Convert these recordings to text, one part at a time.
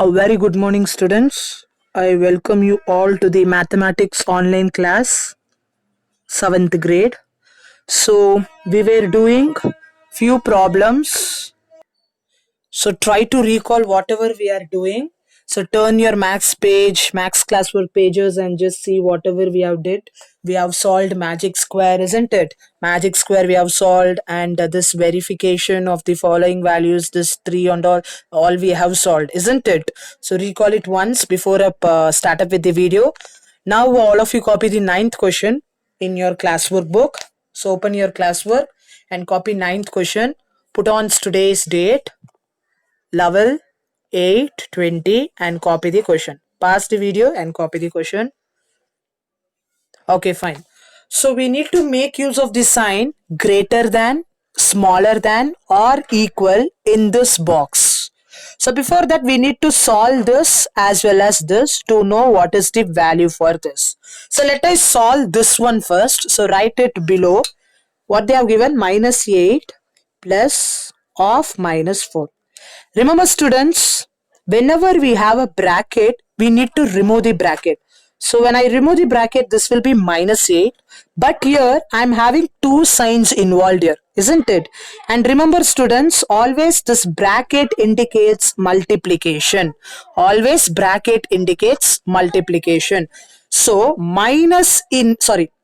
A very good morning, students. I welcome you all to the mathematics online class, 7th grade. So, we were doing few problems. So, try to recall whatever we are doing. So, turn your max page, max classwork pages, and just see whatever we have did. We have solved magic square, isn't it? Magic square we have solved, and this verification of the following values, this three and all we have solved, isn't it? So, recall it once before start up with the video. Now, all of you copy the ninth question in your classwork book. So, open your classwork and copy ninth question. Put on today's date level 8:20 and copy the question. Pause the video and copy the question. Okay, fine. So we need to make use of the sign greater than, smaller than, or equal in this box. So before that, we need to solve this as well as this to know what is the value for this. So let us solve this one first. So write it below. What they have given, minus 8 plus of minus 4. Remember students, whenever we have a bracket, we need to remove the bracket. So when I remove the bracket, this will be minus 8. But here I am having two signs involved here, isn't it? And remember students, always this bracket indicates multiplication. Always bracket indicates multiplication. So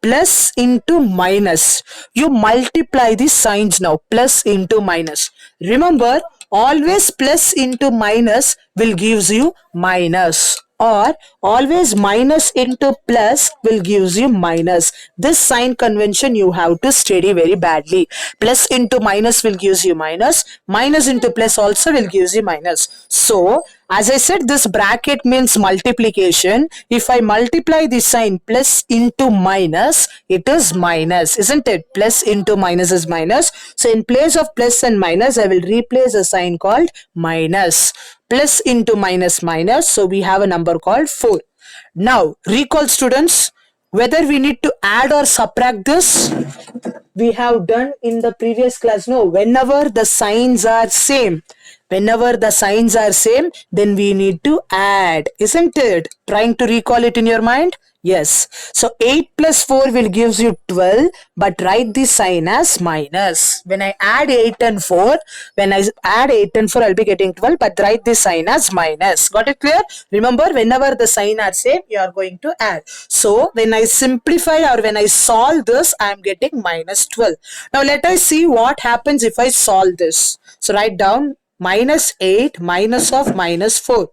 plus into minus. You multiply the signs now, plus into minus. Remember, always plus into minus will gives you minus, or always minus into plus will gives you minus. This sign convention you have to study very badly. Plus into minus will gives you minus, minus into plus also will gives you minus. So as I said, this bracket means multiplication. If I multiply the sign plus into minus, it is minus, isn't it? Plus into minus is minus. So in place of plus and minus, I will replace a sign called minus. Plus into minus minus. So we have a number called 4. Now recall students, whether we need to add or subtract this, we have done in the previous class. No, whenever the signs are same, then we need to add, isn't it? Trying to recall it in your mind? Yes. So 8 plus 4 will gives you 12, but write the sign as minus. When I add 8 and 4, I'll be getting 12, but write the sign as minus. Got it clear? Remember, whenever the sign are same, you are going to add. So when I simplify or when I solve this, I am getting minus 12. Now let us see what happens if I solve this. So write down minus 8 minus of minus 4.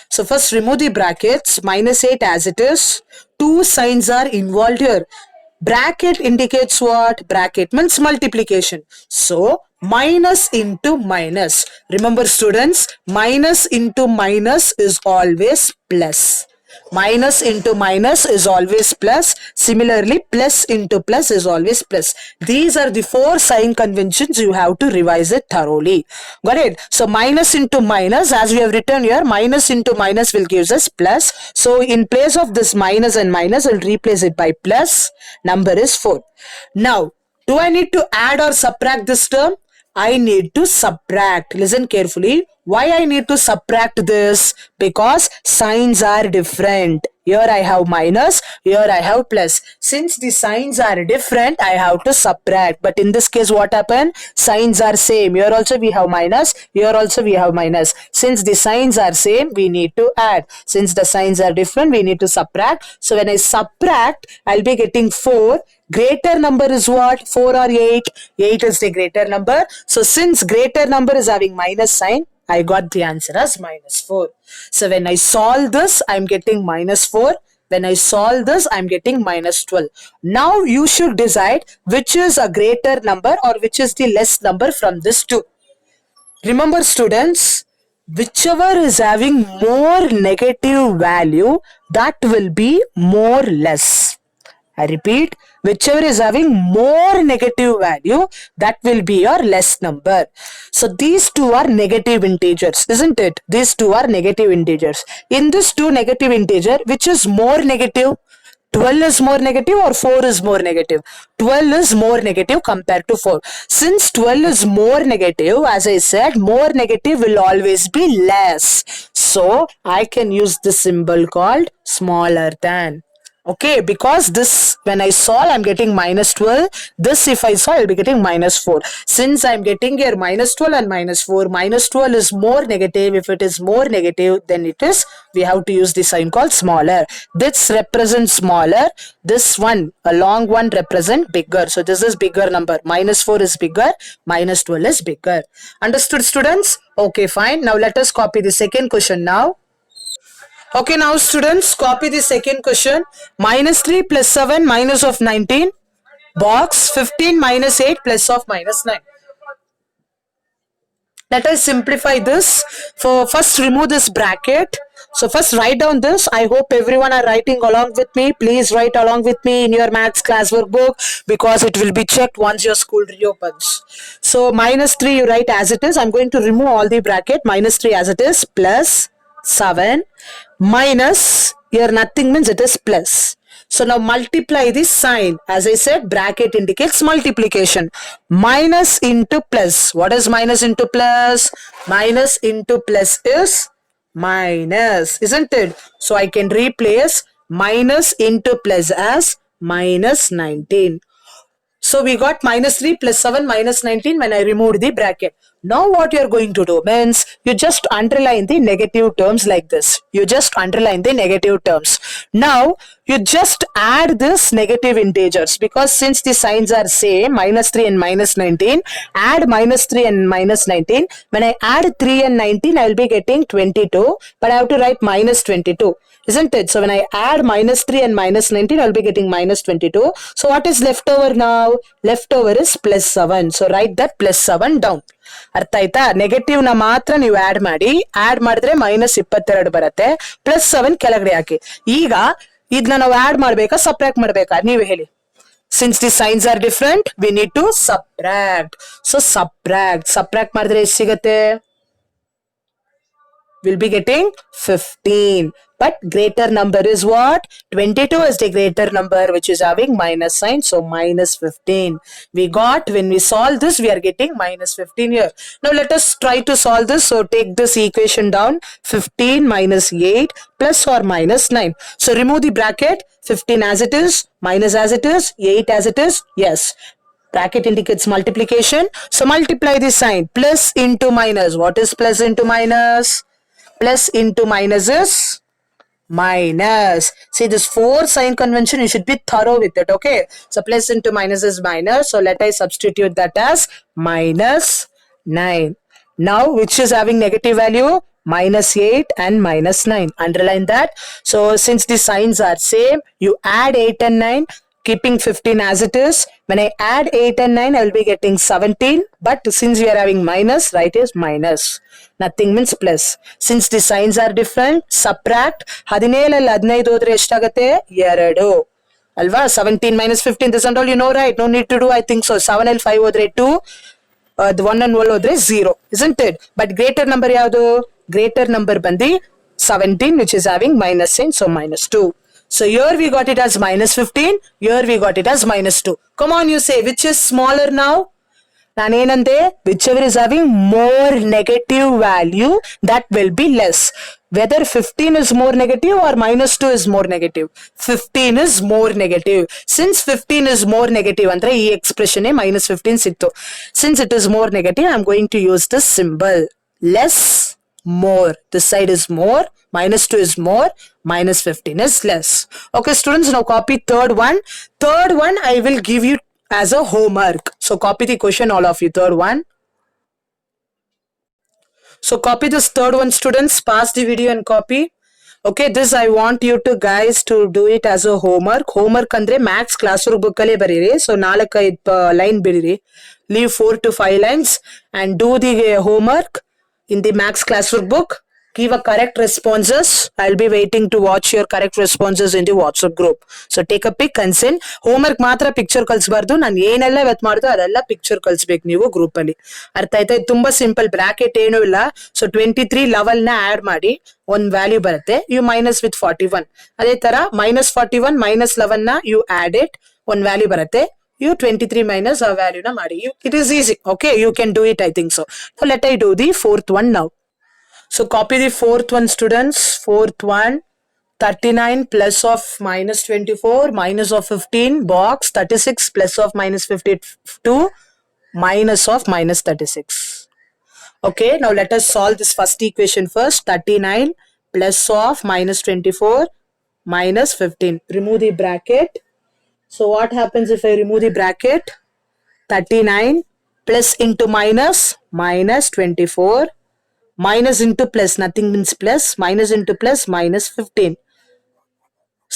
So first remove the brackets, minus 8 as it is. Two signs are involved here. Bracket indicates what? Bracket means multiplication. So minus into minus. Remember students, minus into minus is always plus. Minus into minus is always plus. Similarly, plus into plus is always plus. These are the four sign conventions. You have to revise it thoroughly. Got it? So minus into minus, as we have written here, minus into minus will give us plus. So in place of this minus and minus, I'll replace it by plus. Number is 4. Now, do I need to add or subtract this term? I need to subtract. Listen carefully. Why I need to subtract this? Because signs are different. Here I have minus, here I have plus. Since the signs are different, I have to subtract. But in this case, what happened? Signs are same. Here also we have minus, here also we have minus. Since the signs are same, we need to add. Since the signs are different, we need to subtract. So when I subtract, I'll be getting 4. Greater number is what? 4 or 8? 8 is the greater number. So since greater number is having minus sign, I got the answer as minus 4. So when I solve this, I'm getting minus 4. When I solve this, I'm getting minus 12. Now you should decide which is a greater number or which is the less number from this two. Remember students, whichever is having more negative value, that will be more less. I repeat, whichever is having more negative value, that will be your less number. So these two are negative integers, isn't it? These two are negative integers. In this two negative integer, which is more negative? 12 is more negative or 4 is more negative? 12 is more negative compared to 4. Since 12 is more negative, as I said, more negative will always be less. So I can use this symbol called smaller than. Okay, because this, when I solve, I'm getting minus 12. This, if I solve, I'll be getting minus 4. Since I'm getting here minus 12 and minus 4, minus 12 is more negative. If it is more negative, then it is, we have to use the sign called smaller. This represents smaller. This one, a long one, represent bigger. So this is bigger number. Minus 4 is bigger. Minus 12 is bigger. Understood, students? Okay, fine. Now let us copy the second question now. Okay, now students, copy the second question. Minus 3 plus 7 minus of 19. Box 15 minus 8 plus of minus 9. Let us simplify this. For first remove this bracket. So first write down this. I hope everyone are writing along with me. Please write along with me in your maths class workbook because it will be checked once your school reopens. So minus 3 you write as it is. I'm going to remove all the bracket. Minus 3 as it is plus 7 minus, here nothing means it is plus. So now multiply this sign. As I said, bracket indicates multiplication. Minus into plus. What is minus into plus? Minus into plus is minus, isn't it? So I can replace minus into plus as minus 19. So we got minus 3 plus 7 minus 19 when I removed the bracket. Now what you are going to do means you just underline the negative terms like this. You just underline the negative terms. Now you just add this negative integers because since the signs are same, minus 3 and minus 19, add minus 3 and minus 19. When I add 3 and 19, I will be getting 22, but I have to write minus 22. Isn't it? So when I add minus 3 and minus 19, I'll be getting minus 22. So what is left over now? Left over is plus 7. So write that plus 7 down. ಅರ್ಥ ಆಯ್ತಾ? Negative ನ ಮಾತ್ರ ನೀವು add ಮಾಡಿ, add ಮಾಡಿದ್ರೆ minus 22 ಬರುತ್ತೆ, plus 7 ಕೆಳಗಡೆ ಹಾಕಿ. ಈಗ ಇದನ್ನ ನಾವು ಆಡ್ ಮಾಡ್ಬೇಕಾ ಸಬ್ಟ್ರಾಕ್ಟ್ ಮಾಡ್ಬೇಕಾ ನೀವು ಹೇಳಿ? Since the signs are different, we need to subtract. So subtract ಮಾಡಿದ್ರೆ ಎಷ್ಟು ಸಿಗುತ್ತೆ? We'll be getting 15. But greater number is what? 22 is the greater number which is having minus sign. So minus 15. We got, when we solve this, we are getting minus 15 here. Now let us try to solve this. So take this equation down. 15 minus 8 plus or minus 9. So remove the bracket. 15 as it is, minus as it is, 8 as it is. Yes. Bracket indicates multiplication. So multiply the sign. Plus into minus. What is plus into minus? Plus into minus is minus. See this 4 sign convention, you should be thorough with it. Okay. So plus into minus is minus. So let I substitute that as minus 9. Now which is having negative value? Minus 8 and minus 9. Underline that. So since the signs are same, you add 8 and 9. Keeping 15 as it is. When I add 8 and 9, I will be getting 17. But since we are having minus, write is minus. Nothing means plus. Since the signs are different, subtract. 17 ಅಲ್ಲಿ 15 ಹೋದ್ರೆ ಎಷ್ಟಾಗುತ್ತೆ? 2. ಅಲ್ವಾ? 17 minus 15, this and all you know, right? No need to do, I think so. 7 ಅಲ್ಲಿ 5 ಹೋದ್ರೆ 2. The 1 and 1 ಹೋದ್ರೆ 0. Isn't it? But greater number ಯಾವುದು? Greater number ಬಂದು 17 which is having minus sign. So minus 2. So here we got it as minus 15. Here we got it as minus 2. Come on, you say, which is smaller now? Nanenande, whichever is having more negative value, that will be less. Whether 15 is more negative or minus 2 is more negative. 15 is more negative. Since 15 is more negative, andre ee expression minus 15 sittu. Since it is more negative, I am going to use this symbol. Less, more. This side is more. Minus 2 is more. Minus 15 is less. Okay, students, now copy third one. Third one, I will give you as a homework. So copy the question, all of you. Third one. So copy this third one, students. Pause the video and copy. Okay, this I want you to guys to do it as a homework. Homework andre maths classroom book alle bariri. So 4-5 line biriri. Leave 4 to 5 lines and do the homework in the maths classroom book. Give a correct responses. I'll be waiting to watch your correct responses in the WhatsApp group. So take a pic and send. Homework ಮಾತ್ರ picture ಕಳಿಸಬಾರ್ದು. ನಾನು ಏನೆಲ್ಲ ಇವತ್ತು ಮಾಡ್ದೋ ಅದೆಲ್ಲ picture ಕಳಿಸ್ಬೇಕು ನೀವು group ಅಲ್ಲಿ. ಅರ್ಥ ಆಯ್ತಾ? ಇದು ತುಂಬಾ ಸಿಂಪಲ್. ಬ್ರಾಕೆಟ್ ಏನೂ ಇಲ್ಲ. ಸೊ 23 ಲೆವೆಲ್ ನ ಆಡ್ ಮಾಡಿ ಒಂದ್ ವ್ಯಾಲ್ಯೂ ಬರುತ್ತೆ. You minus with 41. ಅದೇ ತರ minus 41 minus 11 ನ ಯು ಆಡ್ ಇಟ್, ಒಂದ್ ವ್ಯಾಲ್ಯೂ ಬರುತ್ತೆ. You 23 minus a value na ಮಾಡಿ. It is easy. Okay, you can do it, I think so. So let I do the fourth one now. So copy the fourth one, students. Fourth one, 39 plus of minus 24 minus of 15 box 36 plus of minus 52 minus of minus 36. Okay, now let us solve this first equation first. 39 plus of minus 24 minus 15. Remove the bracket. So what happens if I remove the bracket? 39 plus into minus, minus 24, minus into plus, nothing means plus, minus into plus, minus 15.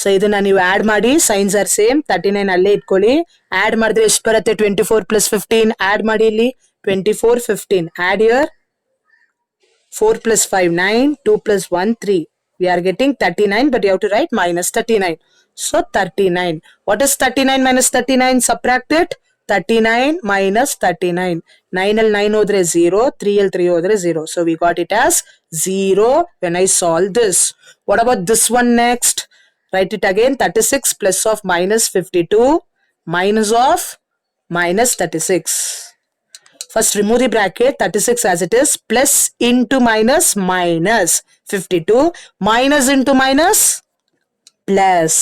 So ಇದನ್ನ ನೀವು add ಮಾಡಿ, science are same. 39 ಅಲ್ಲೇ ಇಟ್ಕೊಳ್ಳಿ. Add ಮಾಡಿದ್ರೆ ಎಷ್ಟು ಬರುತ್ತೆ? 24 plus 15. Add ಮಾಡಿ ಇಲ್ಲಿ 24 15. Add here 4 plus 5 9, 2 plus 1 3. We are getting 39, but you have to write minus 39. So 39. What is 39 minus 39? Subtract it. 39 minus 39. 9 al 9 hodre 0, 3 al 3 hodre 0. So we got it as 0 when I solve this. What about this one next? Write it again. 36 plus of minus 52 minus of minus 36. First remove the bracket. 36 as it is. Plus into minus, minus 52. Minus into minus, plus.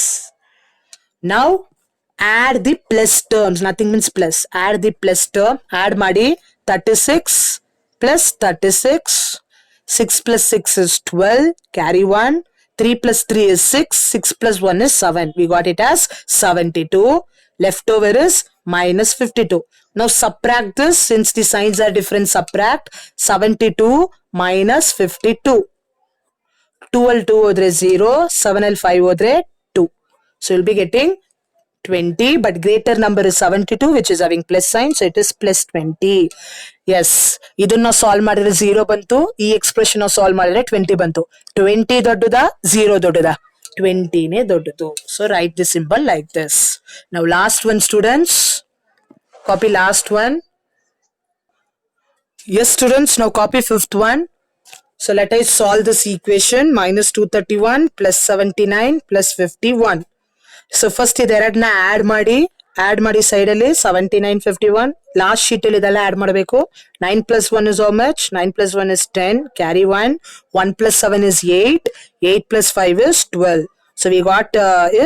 Now add the plus terms. Nothing means plus. Add the plus term. Add madi. 36 plus 36. 6 plus 6 is 12. Carry 1. 3 plus 3 is 6. 6 plus 1 is 7. We got it as 72. Leftover is minus 52. Now subtract this. Since the signs are different, subtract. 72 minus 52. 2 al 2 hodre 0. 7 al 5 hodre 2. So you'll be getting 20, but greater number is 72, which is having plus sign, so it is plus 20. Yes, ಇದನ್ನ solve ಮಾಡಿದ್ರೆ 0 ಬಂತು. ಈ expression solve ಮಾಡಿದ್ರೆ 20 ಬಂತು. 20 ದೊಡ್ಡದಾ 0 ದೊಡ್ಡದಾ? 20 ನೇ ದೊಡ್ಡದು. So write the symbol like this. Now last one, students. Copy last one. Yes, students, now copy fifth one. So let us solve this equation. Minus 231 plus 79 plus 51. So first ಇದೆರಡನ್ನ add ಮಾಡಿ side ಅಲ್ಲಿ 79 51. Last sheet ಅಲ್ಲಿ ಇದೆಲ್ಲ add ಮಾಡಬೇಕು. 9 plus 1 is how much? 9 plus 1 is 10. Carry 1. 1 plus 7 is 8. 8 plus 5 is 12. So we got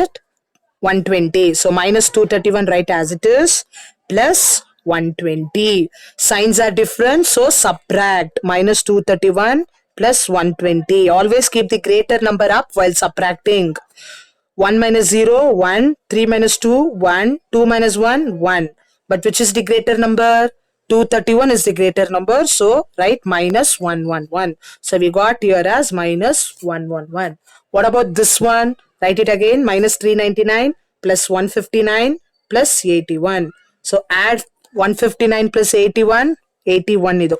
it 120. So minus 231 write as it is, plus 120. Signs are different, so subtract. Minus 231 plus 120. Always keep the greater number up while subtracting. 1 minus 0, 1. 3 minus 2, 1. 2 minus 1, 1. But which is the greater number? 231 is the greater number. So write minus 111. So we got here as minus 111. What about this one? Write it again. Minus 399 plus 159 plus 81. So add 159 plus 81. 81 idu.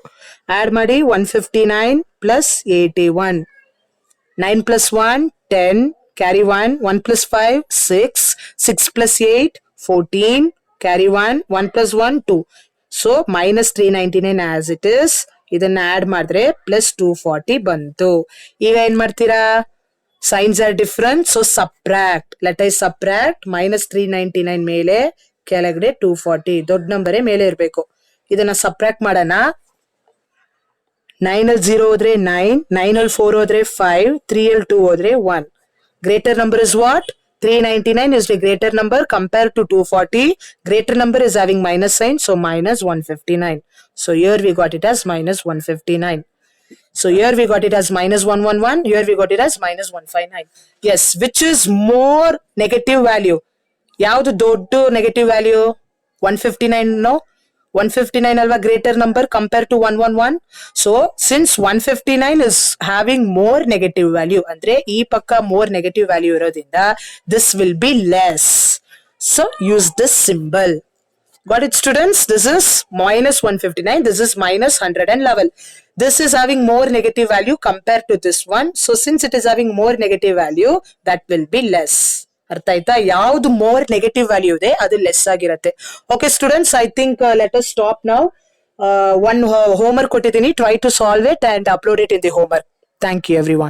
Add madi 159 plus 81. 9 plus 1, 10. Carry 1. 1 plus 5, 6. 6 plus 8, 14. Carry 1. 1 plus 1, 2. So minus 399 as it is. ಇದನ್ನ add ಮಾಡಿದ್ರೆ plus 240 ಬಂತು. ಈಗ ಏನ್ ಮಾಡ್ತೀರಾ? Signs are different, so subtract. Let us subtract. Minus 399 ಮೇಲೆ ಕೆಳಗಡೆ 240. ದೊಡ್ಡ ನಂಬರೇ ಮೇಲೆ ಇರಬೇಕು. ಇದನ್ನ subtract ಮಾಡೋಣ. 9 al 0 ಹೋದ್ರೆ 9. 9 al 4 ಹೋದ್ರೆ 5. 3 al 2 ಹೋದ್ರೆ 1. Greater number is what? 399 is the greater number compared to 240. Greater number is having minus sign, so minus 159. So here we got it as minus 159. So here we got it as minus 111. Here we got it as minus 159. Yes, which is more negative value? ಯಾವುದು ದೊಡ್ಡ negative value? 159, no? 159 alva greater number compared to 111. So since 159 is having more negative value, andre ee pakka more negative value irodinda this will be less. So use this symbol. Got it, students? This is minus 159. This is minus 111. This is having more negative value compared to this one. So since it is having more negative value, that will be less. ಅರ್ಥ ಆಯ್ತಾ? ಯಾವ್ದು more negative value ಇದೆ ಅದು less ಆಗಿರುತ್ತೆ. Okay students, I think let us stop now. One homework ಕೊಟ್ಟಿದ್ದೀನಿ. Try to solve it and upload it in the homework. Thank you every one.